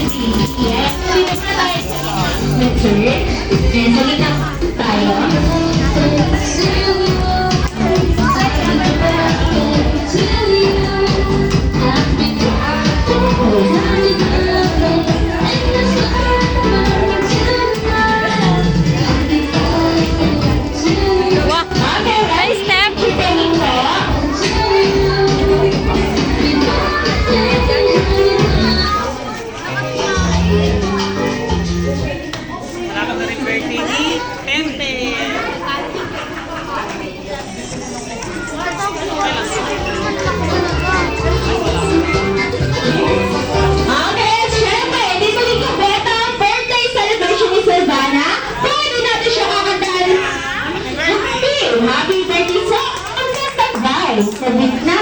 Yes. Dito na tayo sa concert. And sa gitna tayo. Okay, nice step. Singing po. Salamat na rin birthday ni Tempe. Okay, syempre, di ba yung beta birthday celebration ni Silvana? Pwede natin siya kakantahan. Happy birthday sa ang kasabay. Sa gitna,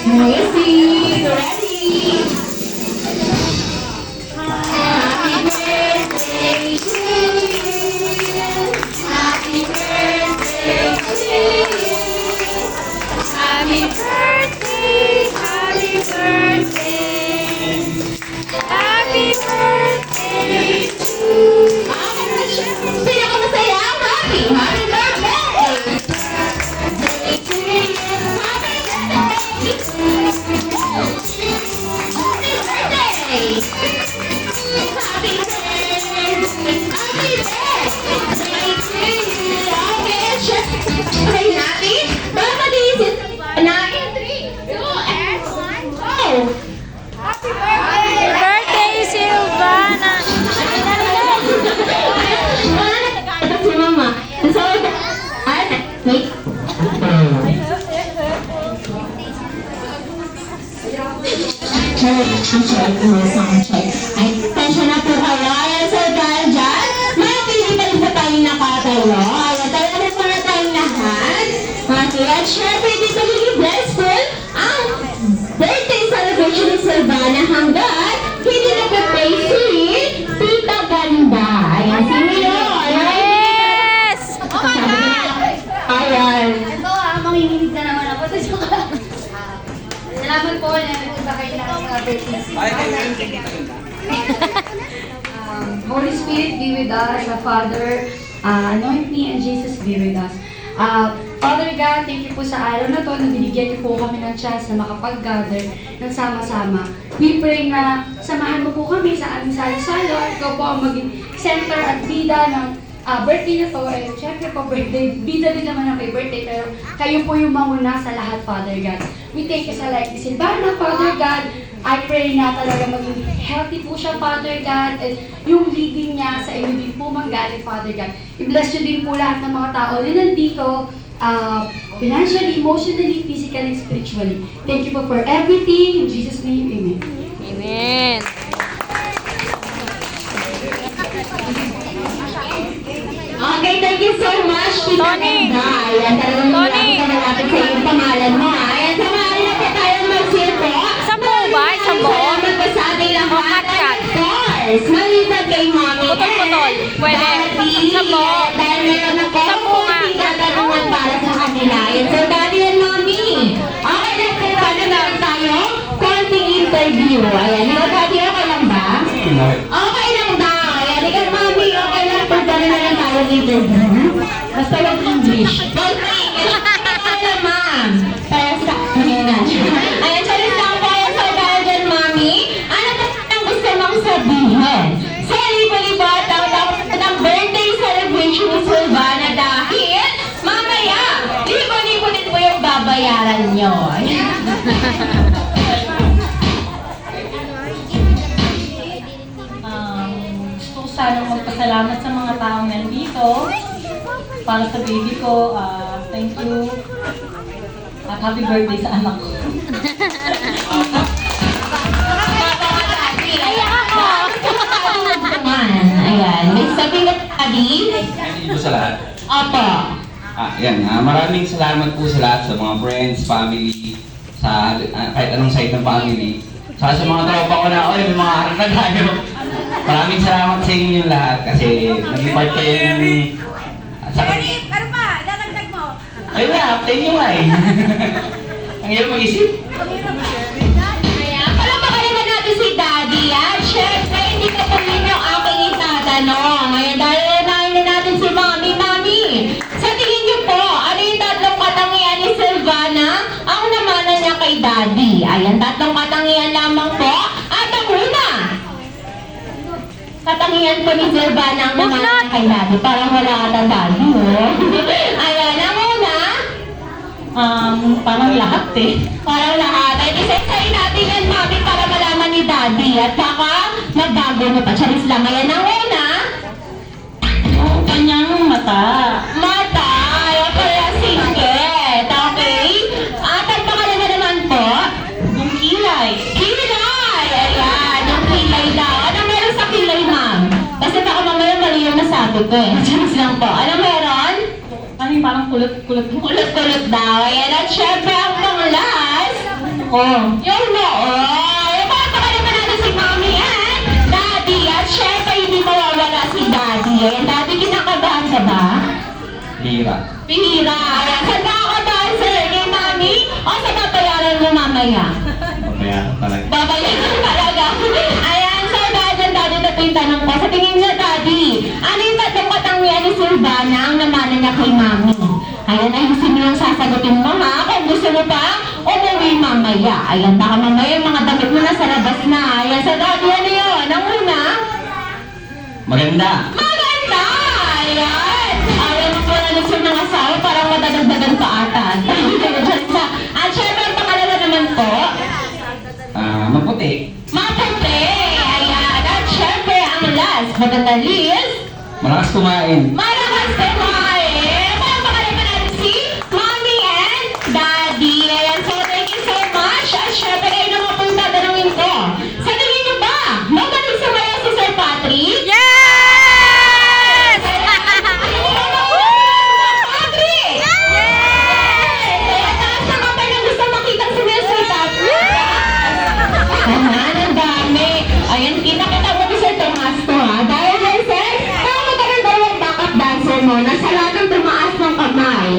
music, ready. Happy birthday to you. Happy birthday to you. Happy birthday, happy birthday, happy birthday to Pinakamasaya, happy birthday! birthday, Silvana. Si Mama. So, wait. Ay, tensya na po kayo. Ayan, so dahil dyan, may pilipan po tayo nakatayo. Ayan, tayo na po na tayong lahat. Okay, at syempre, dito really blessful ang birthday celebration ni Silvana hanggat hindi nag-pray si Tita Ganda. Ayan, si Milo. Yes! Ayan. Ito manginginig na naman ako. Salamat po na nagpunta kayo na sa birthday. Ay, kayo. Holy Spirit be with us, the Father, anoint me, and Jesus be with us. Father God, thank you po sa araw na to na binigyan niyo po kami ng chance na makapag-gather ng sama-sama. We pray na samahan mo po kami sa aming salo-salo at ikaw po ang maging center at bida ng birthday na to. Eh, syempre po birthday, bida din naman ang may birthday, pero kayo po yung manguna sa lahat, Father God. We thank you sa life ni Silvana, Father God. I pray na talaga maging healthy po siya, Father God, at yung leading niya sa inyo din po manggaling, Father God. I-bless niyo din po lahat ng mga tao na nandito, financially, emotionally, physically, spiritually. Thank you po for everything. In Jesus' name, Amen. Amen. Okay, thank you so much, Tita Tony. Ganda. Ayan, talagang Tony. malapit sa iyong pangalan mo, ha? Ayan, samahan na po tayong mag-sirpo. Isang buo ba? Isang buo? Salamat po sa ating lahat. O cut-cut? Of course, maliban kay Mommy. Putol-putol. Pwede. Isang buo? Dahil meron ako Isang buo nga. konting katanungan para sa kanila. Ayan, so Daddy and Mommy, okay na po ba na meron tayo? Konting interview. Ayan, ikaw Daddy, okay lang ba? Okay lang daw. Ayan, ikaw Mommy, okay lang po ba na lang tayo interview? Basta yung English. Konting. Okay lang, Ma'am. Para sa kanina. Ayan, charis lang po. So dahil dyan, Mommy, ano ba ang gusto mong sabihin? Sa libo-libo at ng birthday celebration ni Silvana dahil mamaya, libo-libo din po yung babayaran nyo. Gusto ko sanang magpasalamat sa mga taong nandito para sa baby ko. Thank you. At happy birthday sa anak ko. Ayan ako! Ayan, may sabi na Daddy. Hindi po sa lahat. Opo. Maraming salamat po sa lahat, sa mga friends, family, sa kahit anong side ng family. Sa mga tropa ko na, oy, may mga harap na tayo. Maraming salamat sa inyo lahat kasi naging part kayo ng... Ano pa? Dadagdag mo? Ayun na, update nyo nga eh. Ang hirap mag-isip. Ayan, palamakan naman natin si Daddy, ah. Siyempre, Ayan, tatlong katangian lamang po. At ang una, katangian po ni Silvana ang naman na kay Daddy. Parang wala ata Daddy, oh. Ayan, ang una, Parang lahat eh. parang lahat. Ay, isa-isayin natin yan, Mami, para malaman ni Daddy. At saka, magbago mo pa. Charis lang. Ayan, ang una, Ang kanyang mata. mata. Ayan pala, singket. Okay? At ang pangalawa naman po, Yung kilay. kilay. Ayan, yung kilay daw. Ano meron sa kilay, Ma'am? Kasi baka mamaya mali yung nasabi ko eh. Charis lang po. Ano meron? Ano yung parang kulot-kulot. Kulot-kulot daw. Ayan, at syempre ang pang-last, yung noo. Yung papakalaman natin si Mommy and Daddy. At syempre, hindi mawawala si Daddy. Ayan, Daddy, kinakabahan ka ba? Lira. Pihira. Ayan, saan ka kakabahan, sir? Kay Mommy? O sa babayaran mo mamaya? Mamaya talaga. Babayaran talaga. Ayan, so Daddy, ito yung tanong ko. Sa tingin niya, Daddy, ano yung tatlong katangian ni Silvana ang namana niya kay Mami? Ayan, ayusin mo yung sasagutin mo, ha? Kung gusto mo pa, umuwi mamaya. Ayan, baka mamaya yung mga damit mo nasa labas na. Ayan, sa Daddy, ano yun? Ang una, Maganda. maganda! Ayan! Ayan, mo pala gusto ng asawa, parang madadagdagan pa ata. At syempre, ang pangalawa naman po, Maputi. maputi! Ayan, at syempre, ang last, maganda Liz, Malakas kumain. malakas kumain! Papakalaman natin si Mommy and Daddy. Ayan, so thank you so much. At syempre, kayo naman po yung tatanungin ko. Sa tingin niyo ba, magaling sumayaw si Sir Patrick? Yes! Patrick! Kaya taas na kapay na gusto makitang sumayaw si Patrick. Ayan, ang dami. Ayan, kita-kita mo ni Sir Tomas to, ha? Dahil yan, Sir, tama ka ng dalawang backup dancer mo na sa lahat ng tumaas ng kamay.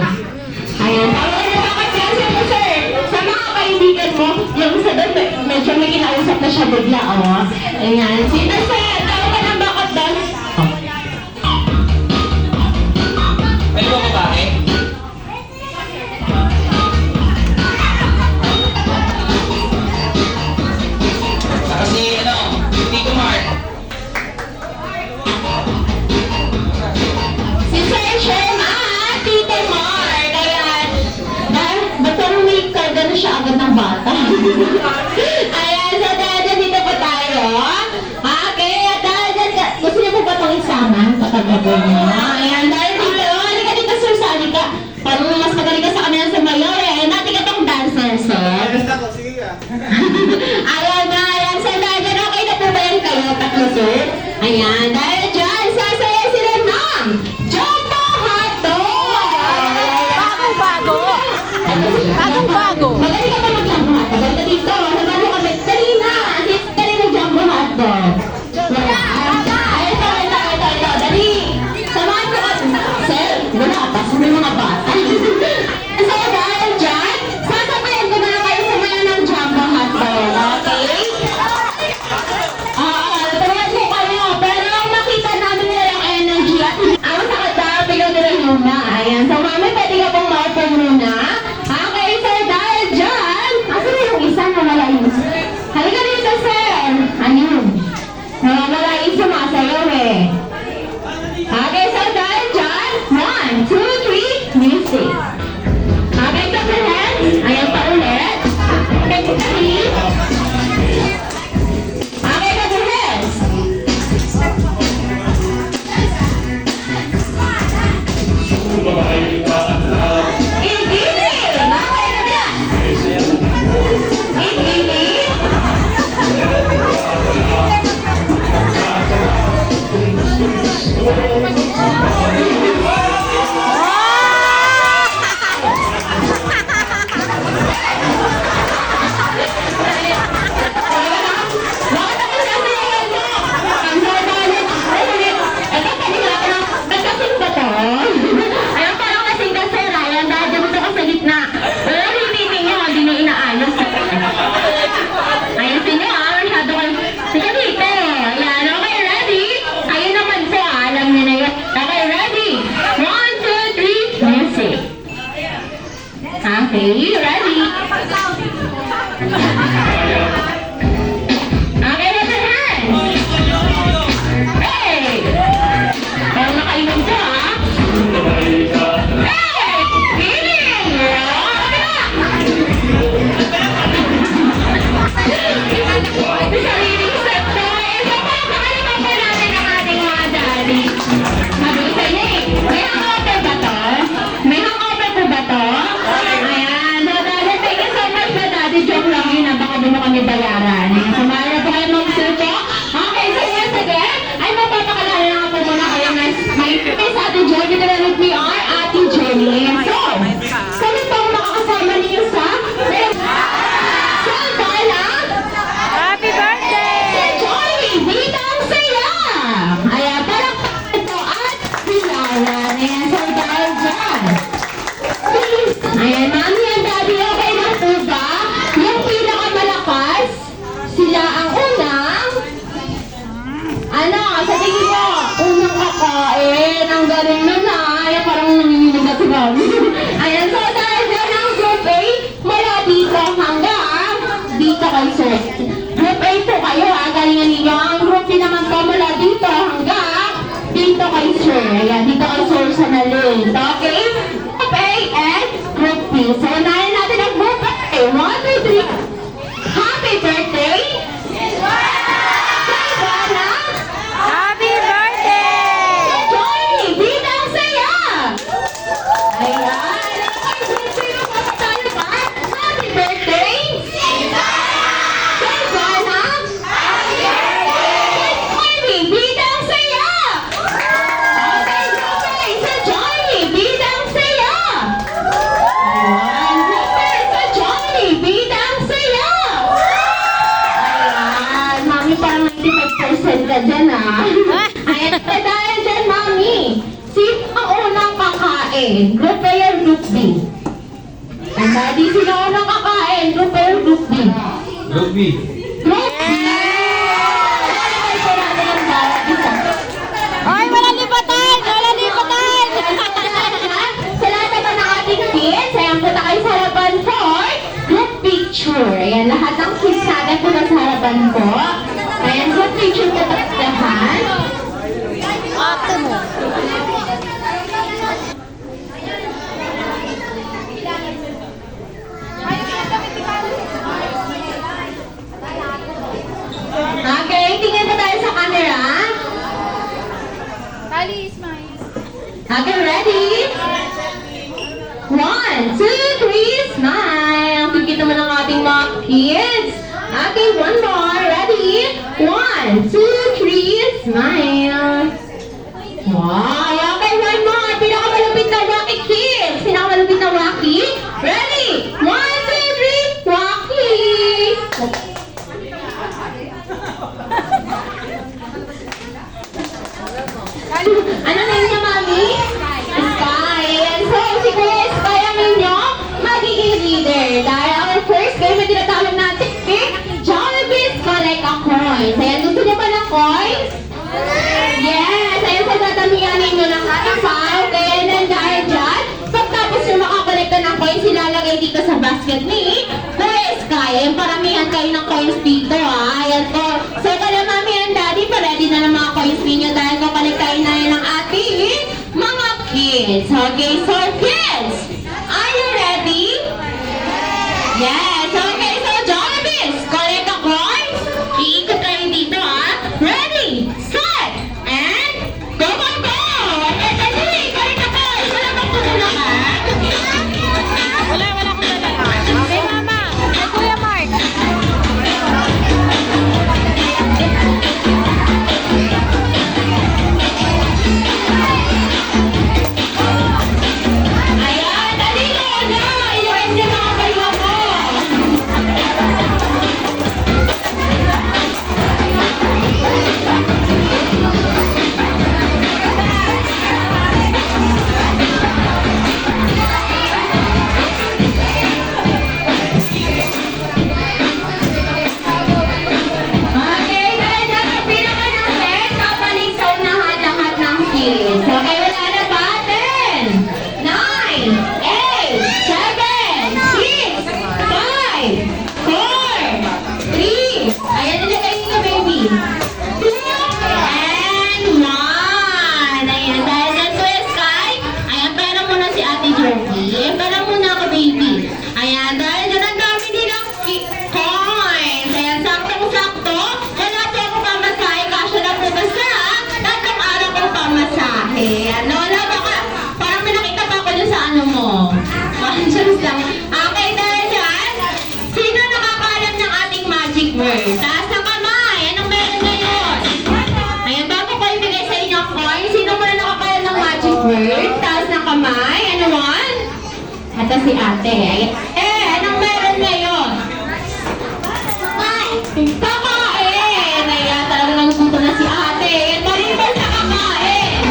Ayan, tama ka ng backup dancer mo, Sir. Sa mga kaibigan mo, yung isa doon, medyo may kinausap na siya bigla, oh. Ayan, sino, Sir? Tama ka ng backup dancer. Pwede ba babae? Saka si, Tito Mark. Si Sir Sherma, Tito Mark. Ayan, dahil ba't may karga na siya agad ng bata? Ayan, so dahil dito po tayo. Okay, at dahil gusto niyo po ba itong isama? Patagabo niyo. Ayan, dahil dito, halika dito, Sir, sali ka. Parang mas magaling ka sa kanila sa mayor eh. Ayan, natin ka itong dancer, Sir. Ayan na, ayan. So dahil dyan, okay na po ba yan kayo, tatlo, Sir? Ayan, dahil dyan, sasaya sila ng Jumbo Hotdog! Bagong-bago. Bagong-bago. Magaling ka ba mag-jumbo hotdog? Ganda dito, nabalo kami. Dali na! Dali na jumbo hotdog. Wala. Ay, ito. Dali. Samahan ko ka. Sir, wala pa. Sino yung mga bata? So, dahil dyan, sasabayan ko na kayo sumayan ng jumbo hotdog. Okay? Turuan ko kayo. Pero makita namin nila yung energy at ang sakit na pigaw nila muna. Ayan. So, mami, pwede ka pong maupo muna. Okay, sir, dahil dyan. Asan na yung isa na wala yung isa? Halika dito, sir. Ano? Nawawala yung sumasayaw eh. Okay, so dahil dyan. 1, 2, 3, music. Okay, so the hands. Ayan pa ulit. Okay, so okay, so the hands. Igili! Okay na yan. Igili! Bakit ako sinasayaw mo? Ang sabalit. Ay, ulit. Ito, pwede nga ako ng... Nagkasing ba to? Ayun, parang kasing ka, sir. Ayan, dahil dito ka sa gitna. Pero hindi ninyo, hindi nyo inaayos. Ayun, sinyo, masyado kayo. Sige dito. Ayan, okay, ready? Ayun naman po, alam nyo na yun. Okay, ready? 1, 2, 3, music. Okay, ready? Ate Jenny, together with me are Ate Jenny. So, kami po ang makakasama ninyo sa Gala Happy birthday! Joy! Bitang Saya! Ayan, parang ito at Pilara. Ayan, so dahil dyan. Ayan, mami and daddy, okay na po ba? Yung pinakamalakas, sila ang unang, ano, sa tingin mo, unang kakain, ang galing na na, ayan, parang nanginginig na si mami. Ayan, so dahil dyan ang group A, mula dito hanggang dito kay Sir. Group A po kayo, galingan ninyo. Ang group B naman po mula dito hanggang dito kay Sir. Ayan, dito kay Sir sa nalin. Okay? Group A and Group B. So, unahin natin ang Group A. 1, 2, 3. Happy birthday! Kay Gala! Happy birthday! Joy! Bitang Saya! Ayan! Sino pa tayo ba? Happy birthday! Kay Gala! Joy! Bitang Saya! Okay, okay, sa Joy! Bitang Saya! Ayan! Okay, sa Joy! Bitang Saya! Ayan! Mami, parang 95% ka dyan, ah. Ayan, dahil dyan, Mami. Sino ang unang kakain? Group A or Group B? Ang daddy, sino ang unang kakain? Group A or Group B? Group B. Group B! Ay, po natin ang bawat isa. Ay, wala lipatan! Wala lipatan! Sa lahat naman ng ating kids, ayan po na kayo sa harapan for group picture. Ayan, lahat ng kids natin po na sa harapan po. Ayan, group picture po tayo lahat. Ate mo. Okay, tingin po tayo sa camera. Okay, ready? 1, 2, 3, smile. Ang cute naman ang ating mga kids. Okay, one more. Ready? 1, 2, 3, smile. Wow, okay, one more. Pinakamalupit na Wacky kids. Pinakamalupit na Wacky. Ready? 1, 2, 3, Wacky. Ano na niya, Mami? Sky. And so, si Kuya Sky ang inyong magiging leader. Dahil our first game na tinatawag natin, Jollibee Collect a Coins. Ayan, gusto niyo ba ng coins? Yes! Ayan, sa dadamihan ninyo ng ating file. Okay, and then dahil dyan, pagtapos nyo makakolekta ng coins, ilalagay dito sa basket ni Kuya Sky. Ayan, paramihan kayo ng coins dito, ah. Ayan po. So, kaya Mami and Daddy, pa-ready na ng mga coins ninyo dahil kukolektahin na yun ng ating mga kids. Okay, so kids, are you ready? Yes! Okay, so Jollibee, collect a coins. Iikot kayo dito, ah. Ready, set, and go, go, go! Okay, dali, collect a coins. Wala bang tumulong, ah? Wala ko dala. Kay mama. Kay Kuya Mark. At si ate. Anong meron ngayon? Kakain! Ayan, talaga nagugutom na si ate. Maliban sa kakain.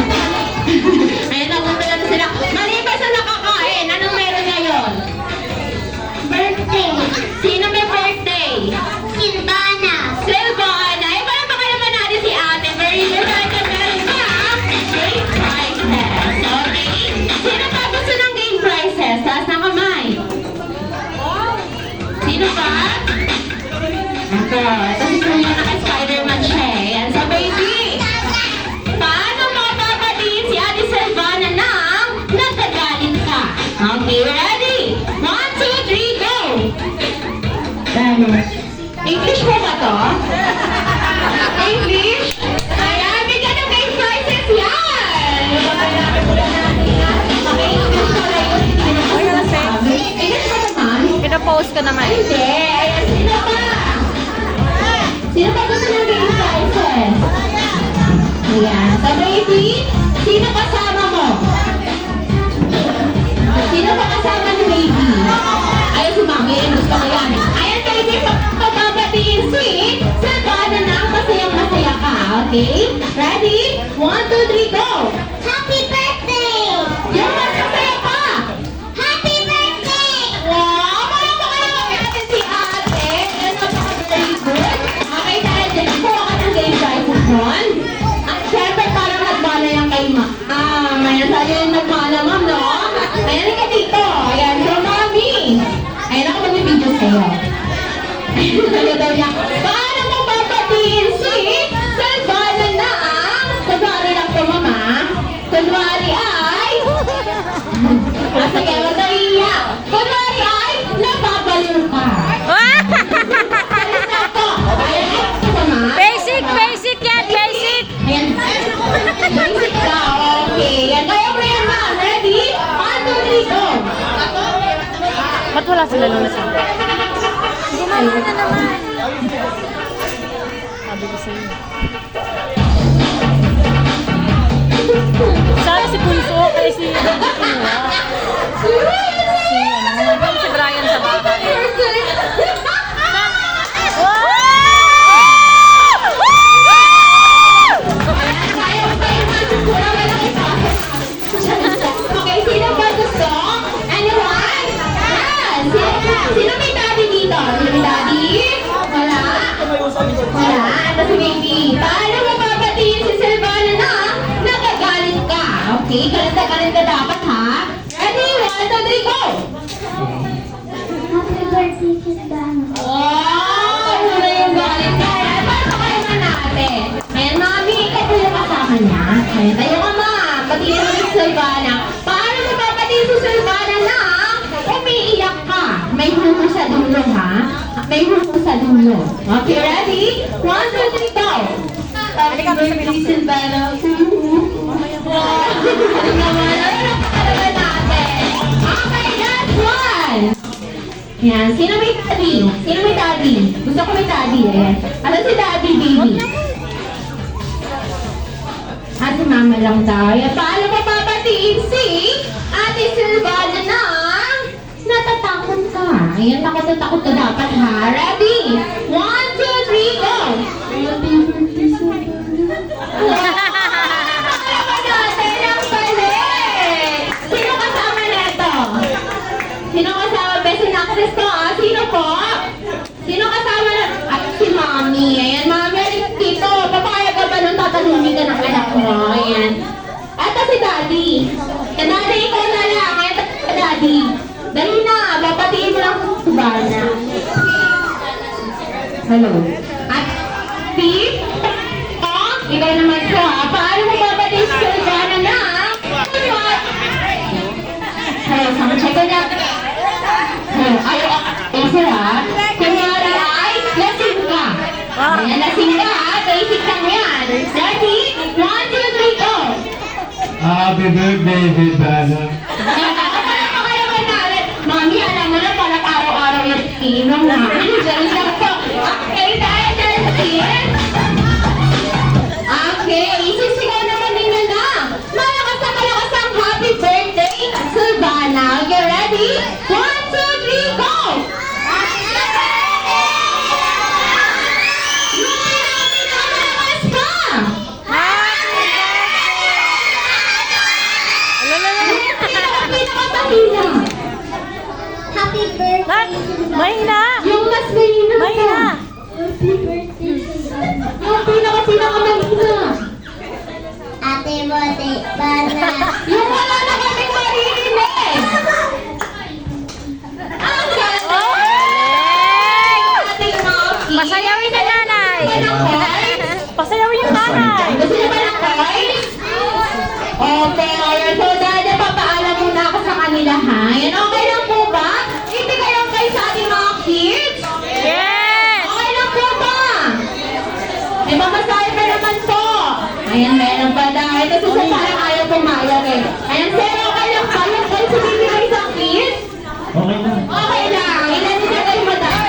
Ayan, nagugutom na sila. Maliban sa nakakain, anong meron ngayon? Birthday. Sino may birthday? Silvana. Silvana. Eh, para baka naman natin si ate. Very excited na rin ba? Game prizes. Okay? Sino pa gusto ng game prizes? Taas na kamay. Sino pa? Ito. Ito si Kuya naka-Spider-Man siya eh. Yan sa baby. Paano mapapatiin si Ate Silvana na nagkagalit ka? Okay, ready? 1, 2, 3, go! English po ba to? English? Ayan, bigyan ng game prizes yan! English ba naman? Pinapost ko naman. Hindi. Ayan, sino pa? Sino pa gusto ng game prizes? Ayan. Sa baby, sino kasama mo? Sino pa kasama ni baby? Ayun si mami, gusto ko yan. Ayan baby, pagbabatiin si Silvana na masayang masaya ka. Okay? Ready? 1, 2, 3, go! Happy birthday! Yung mas masaya ka! Happy birthday! Wow! Wala pa kayo natin si ate. Yan, napaka-very good. Okay, dahil dyan, kuha ka ng game prizes nun. At syempre, parang nagmana yan kay may nasayo yung nagmana, ma'am, no? Ayan ka dito. Ayan, so mami. Ayan ako mag-video sa'yo. Sabi daw niya, paano mo papatiin si Silvana na kunwari lang po, mama. Kunwari ay nasa kaya naiya. Kunwari ay napapaliw ka. Salita po. Ayan ako, mama. Basic yan, basic. Ayan. Basic ka. Okay. Yan. Kaya mo yan, ma'am. Ready? 1, 2, 3, go. Ba't wala sila nung nasa? Gumawa na naman. Sabi ko sa'yo. Sana si Punso kaya si Kinuha. Si Brian sa bahay. Okay, sino ba gusto? Anyone? Yan! Sino may daddy dito? Sino may daddy? Wala? Wala? Ito si baby. Paano mapapatiin si Silvana na nagagalit ka? Okay, galit na galit ka dapat ha? Ready? 1, 2, 3, go! Happy birthday, Silvana. Wow! Wala yung galit ka. Paano kayo na natin? Ayan, mami, ikaw po yung kasama niya. Ayan, tayo ka ma. Patiin mo si Silvana. Paano mapapatiin si Silvana na umiiyak ka? May humo sa dulo, ha? May humo sa dulo. Okay, ready? 1, 2, 3, go! Happy birthday, Silvana. Wow! Ano naman? Ano naman natin? Okay, last one! Yan, sino may daddy? Sino may daddy? Gusto ko may daddy eh. Ano si daddy, baby? Si mama lang daw. Yan, paano mapapatiin si Ate Silvana na natatakot ka? Ayan, takot na takot ka dapat ha. Ready? 1, 2, 3, go! Sino kasama neto? Sino kasama? Besi na Cristo ah? Sino po? Sino kasama na? At si mami. Ayan, mami, dito. Papakaya ka ba nung tatanungin ka ng anak mo? Ayan. At si daddy. Daddy, ikaw na lang. Ito si daddy. Dali na. Bapatiin mo lang sa Silvana. Hello. At Steve? Oh, ikaw naman po ha. Paano mo bapatiin si Silvana na? Hello, check ko na. Ay, sir ha? Kunyari ay, lasing ka. Ayan, lasing ka ha. Basic lang yan. Ready? 1, 2, 3, go! Happy birthday, Silvana. Mami, alam mo na parang araw-araw yung inom na. Diyan lang po. Okay, dahil dyan okay, isisigaw naman ninyo na. Malakas ang happy birthday, Silvana. Okay, ready? Pinakapahina. Happy birthday. Mahina! Yung mas mahina pa. Mahina! Yung pinakamalina. Ate Bote, Bana. Yung wala na kami maririnig. Ang ganda. Ating Maki. Pasayawin na nanay! Anong voice? Pasayawin yung nanay! Gusto niyo ba ng voice? Okay, alright. So, dada, papaalam muna ako sa kanila, ha? Yan, okay lang po ba? Hindi kayo kayo sa ating mga kids? Yes! Okay lang po ba? May mamasahe pa naman po. Ayan, meron pa dahil. Kasi sa parang ayaw pumayag eh. Ayan, sir, okay lang pa. Yung kayo sa bibigay sa kids? Okay na. Okay lang. Ilan nila kayo madami?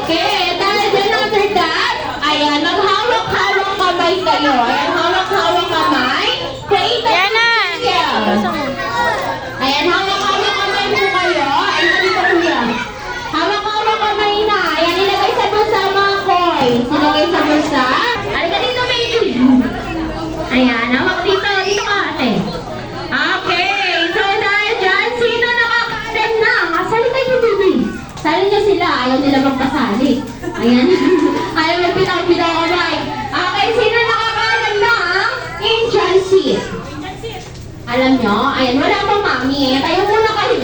Okay. Dahil dyan after that, ayan, maghawak-hawak kamay kayo. Ayan, hawak-hawak kamay. Create a Yan na! picture. Ayan, hawak-hawak kamay po kayo. Ayan, dito kuya. Hawak-hawak kamay na. Ayan, ilagay sa bulsa mga coins. Ilagay sa bulsa. Halika dito, baby. Ayan, hawak dito. Dito ka, ate. Okay, so dahil dyan, sino nakakaten na? Salita niyo, baby. Sali niyo sila. Ayaw nila magpasali. Ayan. Ayaw magpitaw-pitaw kamay. Okay, sino nakakalan na ang Indian seat? Alam nyo, ayan, wala pang mami eh. Tayo muna kayo.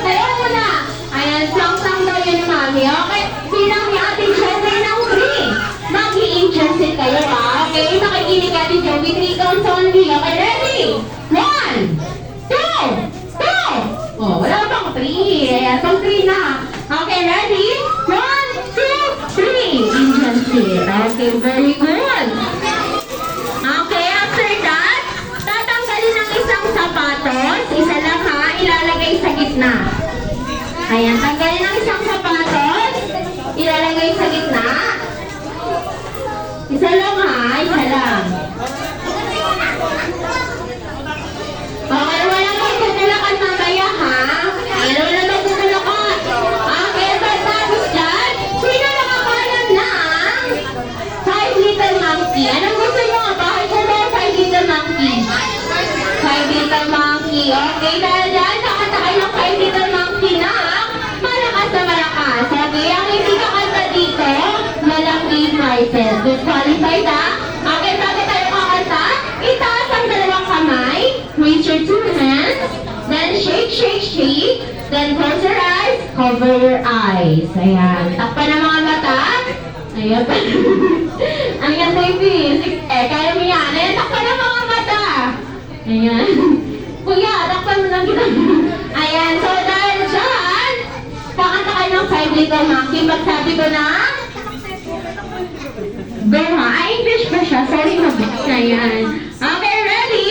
Tayo muna. Ayan, sang-sang daw yun ni mami. Okay, sinang ni Ate Joey ng 3. Mag-i-Indian seat kayo ha. Okay, nakikinig Ate Joey. 3 counts only. Okay, ready? 1, 2, 2. Oh, wala pang 3. Ayan, pang 3 na. Okay, ready? 1, 2, 3. Indian seat. Okay, very good. Okay, after that, tatanggalin ng isang sapatos. Isa lang ha, ilalagay sa gitna. Ayan, tanggalin ng isang sapatos. Ilalagay sa gitna. Isa lang ha, isa lang. Okay, walang magkukulakan mamaya ha. Ayan, walang magkukulakan. Okay, tapos dyan, sino nakakalan ng 5 little monkey? Anong gusto nyo? Bakit ko ba 5 little monkey? 5 little monkey. Okay, dahil dyan, kakanta kayo ng 5 little monkey na malakas na malakas. Okay, ang hindi kakanta dito, walang game prizes. Disqualified ha? Okay, bago tayo kakanta, itaas ang dalawang kamay, raise your 2 hands, then shake, shake, shake, then close your eyes, cover your eyes. Ayan, takpan ang mga mata. Ayan pa. Ano yan, baby? Sige, kaya mo yan. Ayan, takpan ang mga mata. Ayan. Kuya, takpan mo lang kita. Ayan, so dahil dyan, kakanta kayo ng 5 little monkey. Magsabi ko na, go ha. Ay, English pa siya. Sorry, mabit. Ayan. Okay, ready?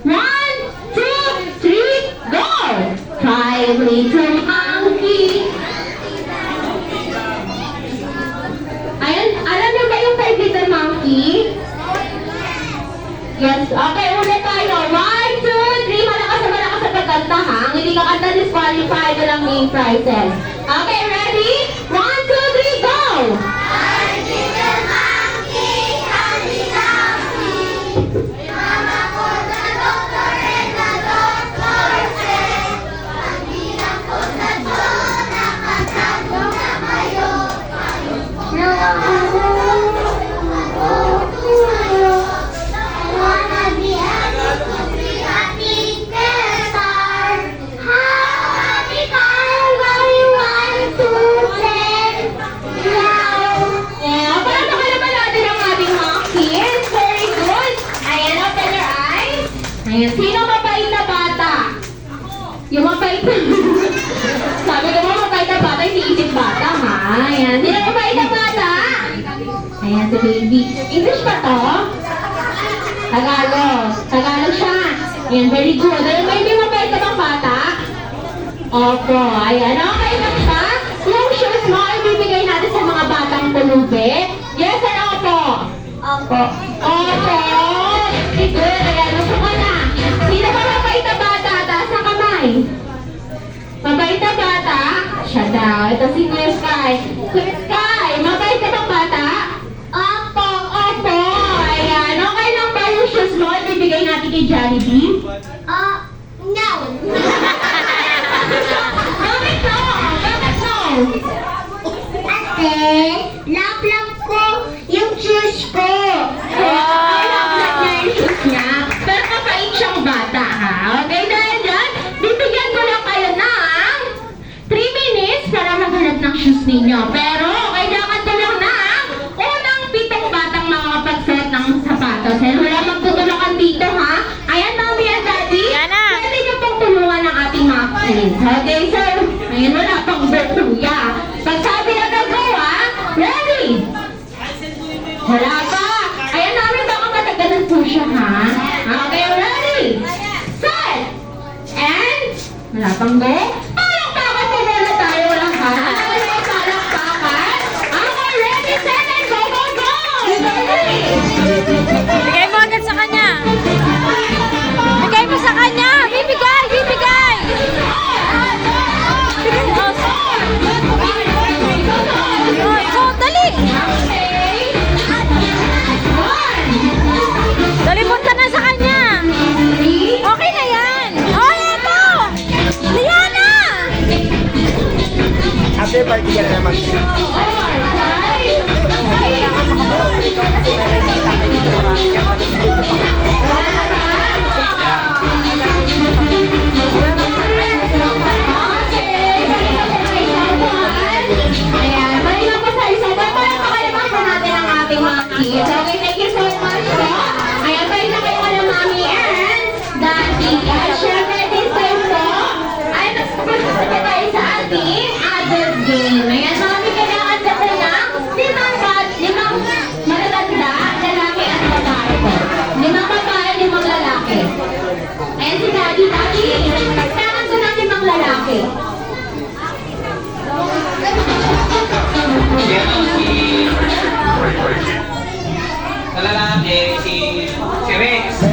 1, 2, 3, go! 5 little monkey. Ayan, alam niyo ba yung 5 little monkey? Yes, okay, ulit tayo. 1, 2, 3, malakas sa pagkanta ha. Ang hindi ka kanta, disqualified na lang main prizes. Okay, ready? 1, 2, 3, go! Yeah, paano ka naman natin ang ating mga kids? Very good. Ayan, open your eyes. Ayan, sino mabait na bata? Yung mabait na... Sabi ko mo, mabait na bata, hindi isip bata, ha? Ayan, sino mabait na bata? Ayan, si baby. English ba to? Tagalog. Tagalog siya. Ayan, very good. Ayan, may mabait ka bang bata? Opo, ayan. Okay lang ba? Yung shoes mo ay bibigay natin sa mga batang pulubi? Yes or opo? Opo. Opo. Very good. Ayan, upo ka na. Sino ba mabait na bata? Taas ang kamay. Mabait na bata? Siya daw. Ito si Clear Sky. Clear Sky, mabait ka bang bata? Opo. Opo. Ayan, okay lang ba yung shoes mo ay bibigay natin kay Jollibee? No. Bakit no? Bakit no? Ate, love ko yung shoes ko. Alam niya yung shoes niya. Pero mabait siyang bata, ha? Okay, dahil dyan, bibigyan ko lang kayo ng 3 minutes para maghanap ng shoes ninyo. Pero, kailangan ko lang ng unang 7 batang makakapagsuot ng sapatos. Dahil wala magtutulungan dito, ha? Ayan, mami and daddy. Yan na. Pwede niyo pong tulungan ng ating mga kids. Okay, so, ngayon wala pang kuya. Pag sabi na go, ha? Ready? Wala pa. Ayan namin baka matagalan po siya, ha? Okay, ready? Set! And, wala pang go? Palakpakan po muna tayo lang, ha? Palakpakan. Okay, ready, set, and go, go, go! Ready? Bigay mo agad sa kanya. Bigay mo sa kanya. Bibigay, bibigay. So, dali. Okay. One. Dali, punta na sa kanya. Three. Okay na yan. Oh, eto. Liana. Ate, party ka na naman. Ayan, balik lang po sa isa. Balik pa kayo natin ang ating mga kids. Okay, thank you so much po. Ayan, balik na kayo kala mami and daddy. At syempre, this time po, ay nagsasabi tayo sa ating adult game. Ayan, mami, kailangan ka po ng 5 matatanda, lalaki at babae po. 5 babae, 5 lalaki. Ayan si daddy, kailangan ko ng 5 lalaki. Sa lalaki, si Rex. Si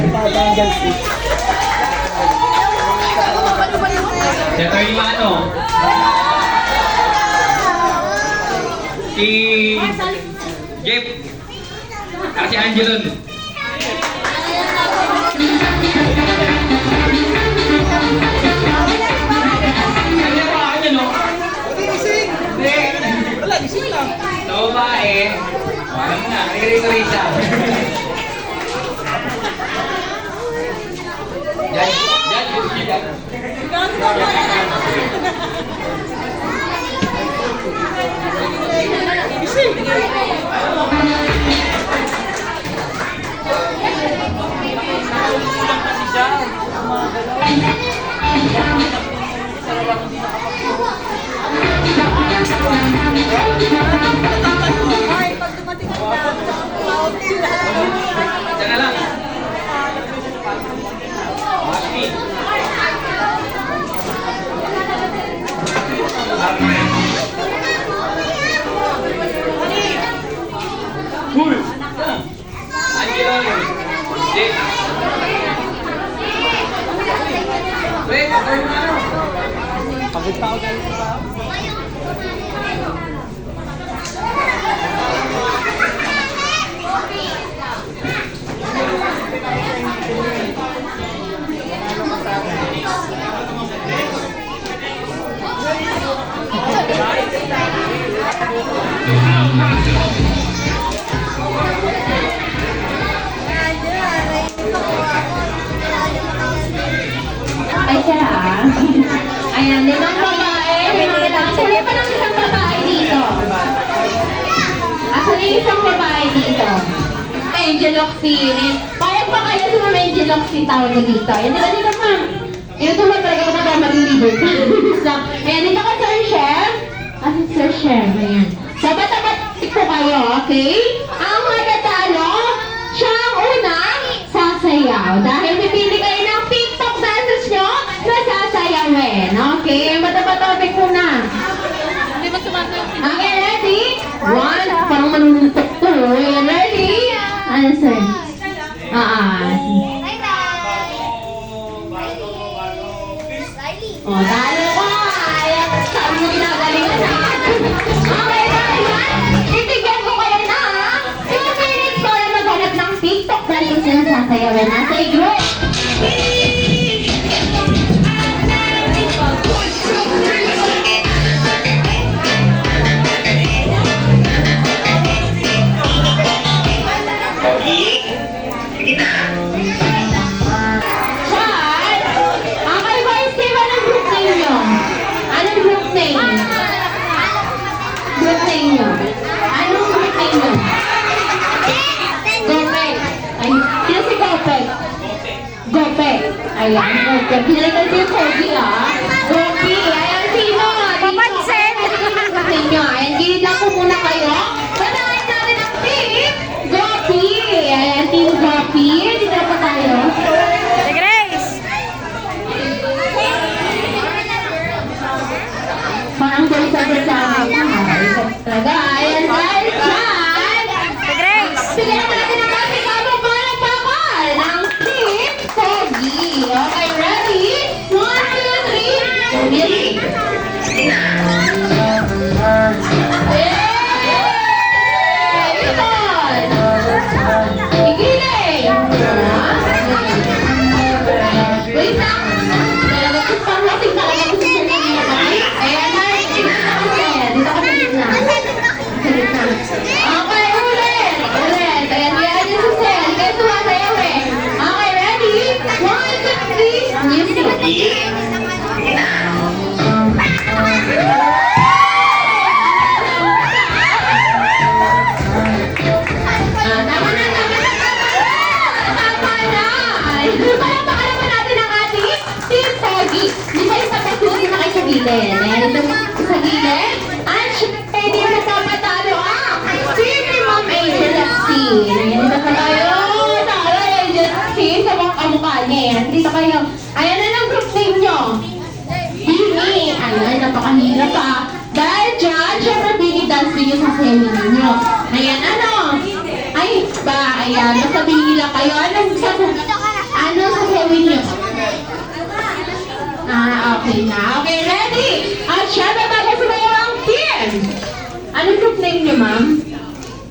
Atty. Mano. Si Jeff. At si Angelon. Ano ba? Ano no? Wala, gising lang. Sa babae, alam mo na, risa-risa. Yan. Diyan na lang. Angelon. Jeff. Wait, pagod pa ako galing pa. Ay, siya ah. Ayan, 5 babae, 5 lalaki. Actually, pa lang isang babae dito. Actually, isang babae dito. Angel Oxy. Payag pa kayo sa mga Angel Oxy tawag na dito. Ayan, dito ma'am. Ito naman talaga ako na mag-liver. So, ayan, dito ka Sir Chef. Sir Chef, ayan. Sabat-sabat po kayo, okay? Ang matatalo, siya ang unang sasayaw. Dahil pipili kayo ng 50 O, talo ka! Ayan, saan mo ginagalingan ha? Okay ba, ayan? Ibigyan ko kayo na ha? 2 minutes para maghanap ng TikTok na rin sinasasayawin na sa group. Chad! Okay ba, Steve? Anong group name nyo? Anong group name? Group name nyo? Anong group name nyo? Gopek. Ay, sino si Gopek? Gopek. Ayan, Gopek. Pinalitan ko yung Kogi, ah. Gopi. Ayan, sino? Papansin. Group name nyo. Ayan, gilid lang po muna kayo. Panahin natin ang team. Gopi. Ayan, team Gopi. Dito na pa tayo. Si Grace. Parang galit sa amin. Talaga, ayan guys, Chad! Si Grace. Bigyan naman natin ang ating kapapalakpakan ng Team Pogi. Okay, ready? 1, 2, 3, music! Yay! Ibon! Igiling! Wait lang! Talaga ko pang lasing talaga ko sa sarili niya. Ayan na, dito ka sa gitna. Sa gitna. Okay, ulit! Ulit! Ayan, ayan yung sa Sel. Kaya sumasayaw eh. Okay, ready? 1, 2, 3, music! Tama na, tama na, tama na! Tama na! Palakpakan naman natin ang ating Team Pogi. Di ba yung papasusin na kayo sa gilid? Ayan, ito sa gilid. At syempre, di mo papatalo ang Team ni Ma'am Angel FC. Ayan, dito pa tayo. Tara, Angel FC. Sa mga kamukha niya. Ayan, dito kayo. Ayan na lang group name nyo. Bini. Ayan, napakahirap ah. Dahil dyan, syempre, Bini dance video sa semi ninyo. Ayan, ano? Ay, ba, ayan, basta Bini lang kayo. Ano sa semi nyo? Okay na. Okay, ready? At syempre, magkasumayo ang team. Anong group name nyo, ma'am?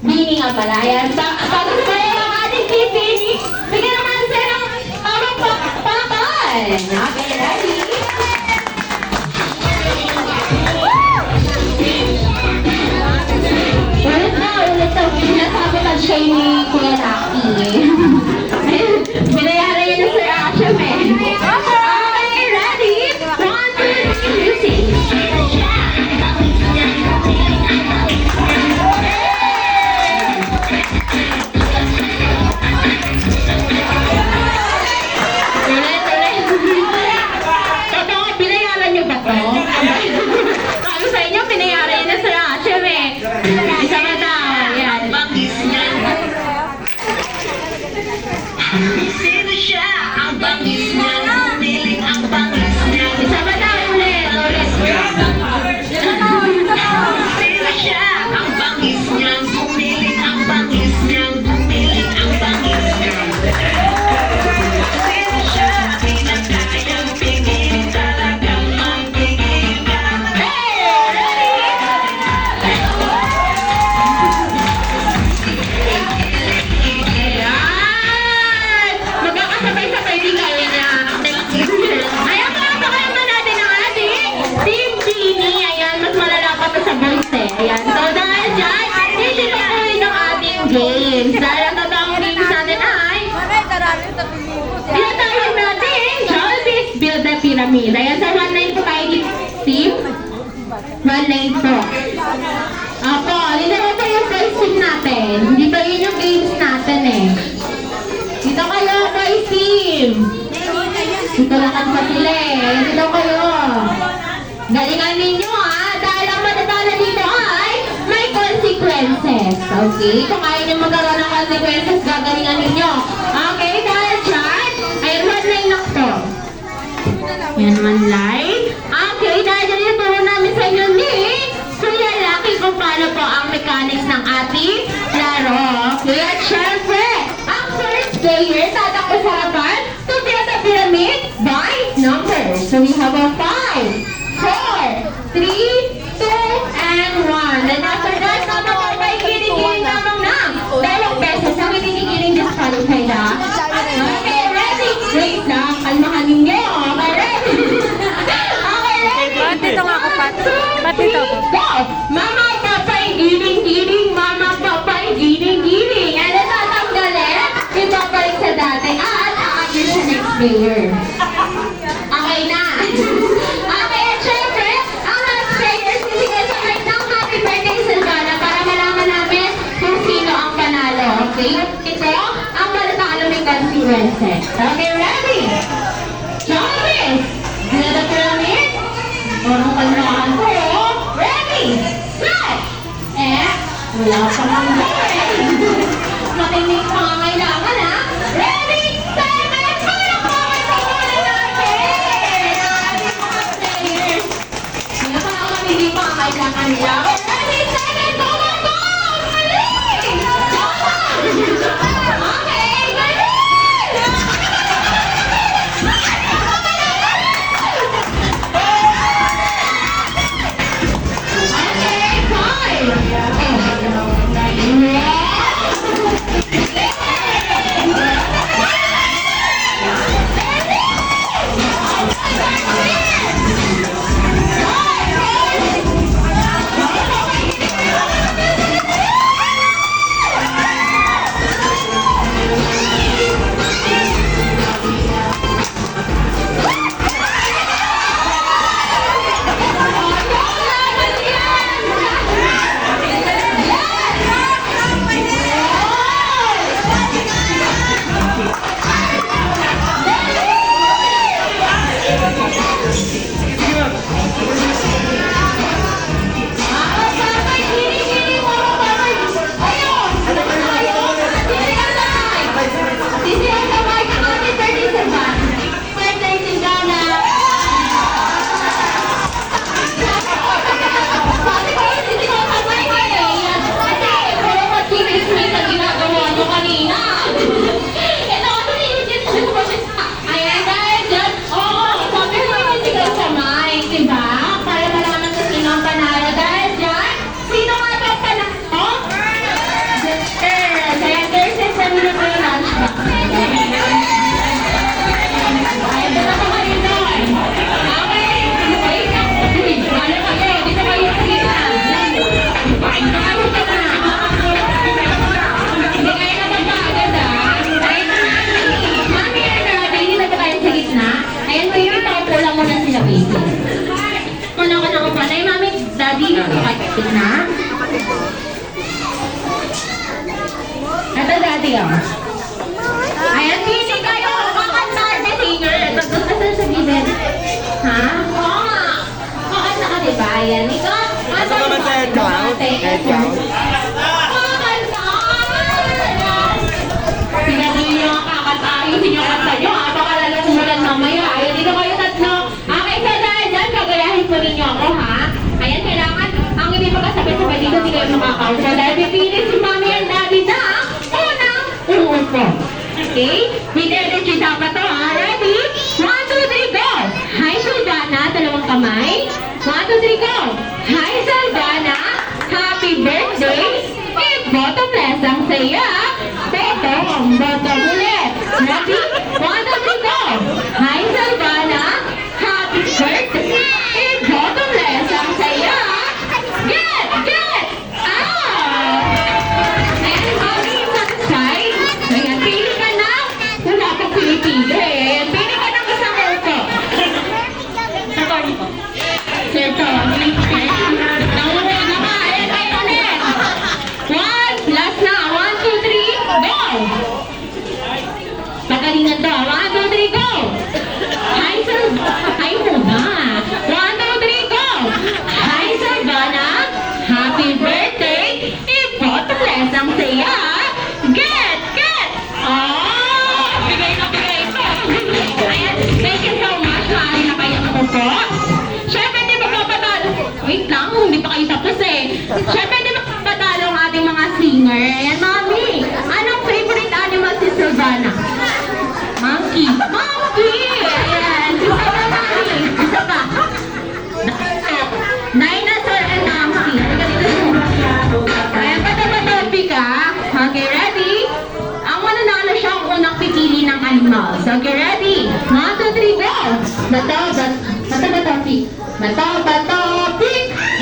Bini nga pala. Ayan, pagkasumayo ang ating team, Bini. Bigyan naman sila ng tamang pakpakan. Okay, ready? Ulit na. Sinasabi ka siya ni Kuya Rocky. Binayara yun na Sir Asham eh. Okay, ready? 1, 2, 3, music! Ulit, ulit. Totoo, binayaran niyo ba to? Sabi sa inyo, binayaran yun na Sir Asham eh. Isa ka daw. Yan. Sino siya? Ang bangis niya, humiling ang bangis niya. Isa ba daw ulit? Ulit. Sino siya? Ang bangis niya, humiling ang bangis niya, humiling ang bangis niya. Sino siya? Pinagkayang pingin, talagang magpingin ka. Ayan! Magkakasabay-sabay din kayo niya. Ayan, palakpakan naman natin ang ating Team Bini. Ayan, mas malala pa to sa voice eh. Ayan, so dahil dyan, titipakuhin ang ating games. Dahil ang totoong games natin ay tinatawag natin Jollibee Build the Pyramid. Ayan, sa 1 line po tayo dito, team. 1 line po. Apo, dito na po yung first team natin. Hindi pa yun yung games natin eh. Dito kayo, boys team. Dito lakad pa sila eh. Dito kayo. Galingan ninyo ha. Dahil ang matatala dito ay may consequences. Okay? Kung ayaw nyo magkaroon ng consequences, gagalingan ninyo. Okay? Dahil dyan, ay 1 line lang to. Yan, 1 line. Okay? Dahil dyan yung turo namin sa inyo ni Kuya Lucky kung paano po ang mechanics ng ating laro. Okay? At syempre, ang first player tatakbo sa harapan to build a pyramid by numbers. So we have a 5, 4, 3, 2, and 1. And after that, mama ko may kinikiling namang na. 2 beses ang kinikiling disqualified ha. Okay, ready? Wait lang, kalmahan ninyo. Okay, ready? Okay, ready? Ba't dito nga ako, Pat? Ba't dito ako? Go! Mama, papa, giling-giling. Mama, papa, giling-giling. And then tatanggalin, ibabalik sa dati. At aamin sa next player. Okay na. Okay, at syempre, ang last player, sisingay sa mic ng happy birthday, Silvana, para malaman namin kung sino ang panalo. Okay? Ito, ang malatakalo may consequences. Okay, ready? Jarvis! Another pyramid? Parang kalmahan ko. Ready? Set! Wala pa nang gawin. Matinig pa nga kailangan ha. Ready? Set! Parang kawin pa muna natin! Ating mga players. Wala pa naman hindi pa kailangan nila. Ready? Set! Go, go, go! Galing! Go! Okay, galing! Ito dati oh. Ayan, pili kayo. Kakanta the singer. Pagkakasal sa gilid. Ha? Oo nga. Kakanta ka diba? Ayan. Ikaw. Ano naman sa headcount? Kakanta! Pinatuloy nyo ang kakanta. Ayusin nyo ang kanta nyo. Baka lalo kumulan mamaya. Ayan, dito kayo tatlo. Okay, so dahil dyan, gagayahin po ninyo ako ha. Ayan, kailangan ang hindi magkasabay-sabay dito, hindi kayo makakaon. So dahil pipili si Mami and Daddy na unang uupo. Okay? With energy dapat to ha. Ready? 1, 2, 3, go! Hi, Silvana. Dalawang kamay. 1, 2, 3, go! Hi, Silvana. Happy birthday. Bottomless ang saya. Bottom ulit. Ready? 1, 2, 3, go! Hi, Silvana. Happy birthday. Bottomless ang saya. Get! Out! And how do you satisfied? Ayan, pili ka na. Wala kang pinipili. Pili ka ng isang auto. Sa Tony po. Sir Tony.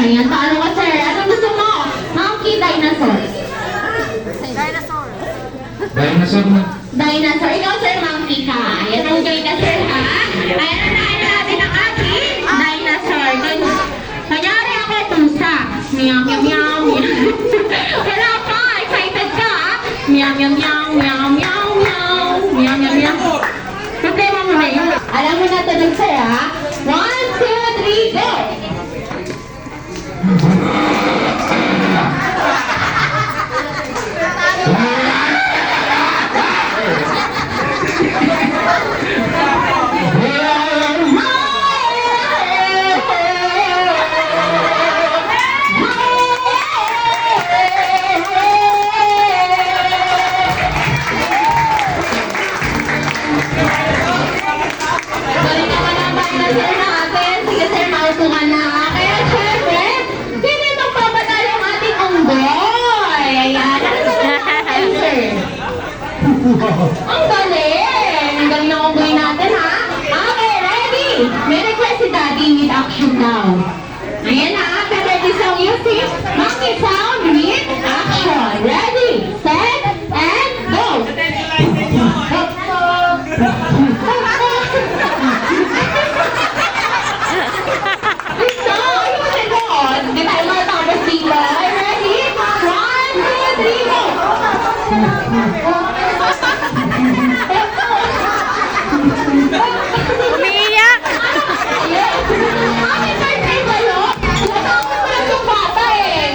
Ayan, paano ka, sir? Anong gusto mo? Monkey, dinosaur. Dinosaur na. Dinosaur. Ikaw, sir, monkey ka. Ayan, okay ka, sir, ha? Ayan, unahin natin ang ating dinosaur. Kanyari ako, pusa. Meow, meow, meow, meow. Wala pa, excited ka, ha? Meow, meow, meow, meow, meow, meow. Meow, meow, meow. Problema mo na yun. Alam mo na tunog, sir, ha? 1, 2, 3, go! Balik naman ang banda, sir, natin. Sige, sir, maupo ka na. Kaya, syempre, sino yung magpapatalo ang ating unggoy? Ayan, ano sa natin, sir? Ang galing! Ang galing ng unggoy natin, ha? Okay, ready? May request si Daddy with action now. Ayan na, ready song music. Monkey sound with action. Ready, set, and go! Ito, ayun mo na doon. Hindi tayo matapos dito. Ay, ready? 1, 2, 3, go! Umiiyak. Happy birthday sa'yo! Natapos mo lang yung bata eh.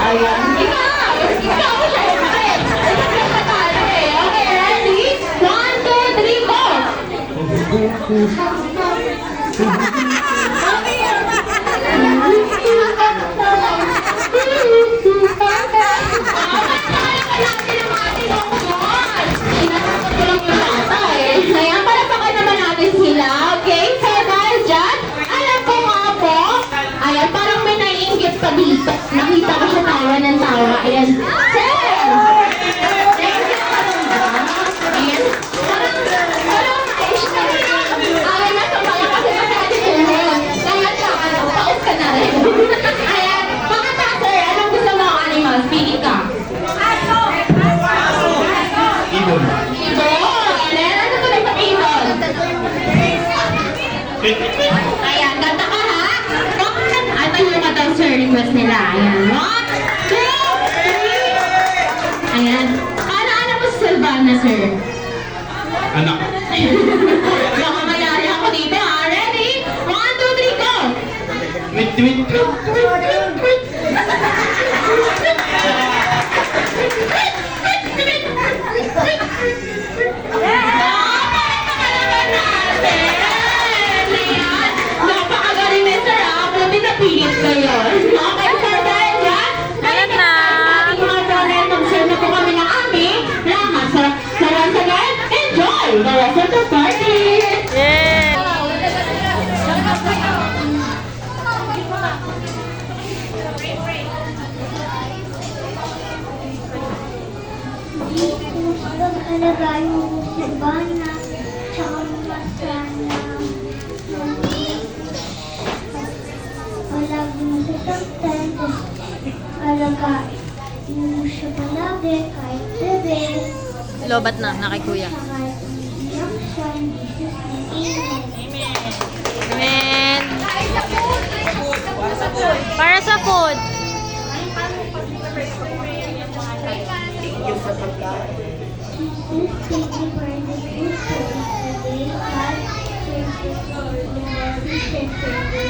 Ayan. Ikaw! Ikaw, syempre! Ikaw yung matalo eh. Okay, ready? 1, 2, 3, go! Ayan, palakpakan naman natin sila. Okay, so dahil dyan, alam ko nga po, ayan, parang may naiinggit pa dito. Nakita ko siya tawa ng tawa. Ayan, sir! Thank you. Ayan, parang ayos na rin. Ayan, nasa pala kasi masyadi tuhon. Kaya siya, paus ka na rin. Ayan, pakata, sir, anong gusto mo ang animals? Pili ka. Ibon. Ibon! Ayan, ano tuloy sa ibon? Ayan, ganda ka ha? Ay, tayo ka daw, sir, request nila. Ayan, 1, 2, 3. Ayan. Ano mo si Silvana, sir? Anak. Baka mayari ako dito, ha? Ready? 1, 2, 3, go! Wait, wait, wait. Napakagaling ni sir, ha? Buti napilit kayo. Okay, sir, dahil dyan, Alam na. ating mga donor, mag-share na po kami ng aming lahat. So once again, enjoy the rest of the party! Yeah. Alagaan mo si Bana, tsaka masana. Palagi mo sa saktan, alagaan mo siya palagi kahit bebe. Lobat na, na kay kuya. Kahit umiiyak siya, hindi siya Amen. Amen. Para sa food. Jesus, thank you for the good food today. God, thank you for the medicine for the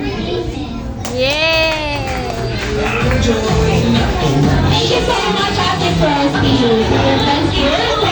Amen. Yay! Thank you so much, Ate Frosty. Your best food.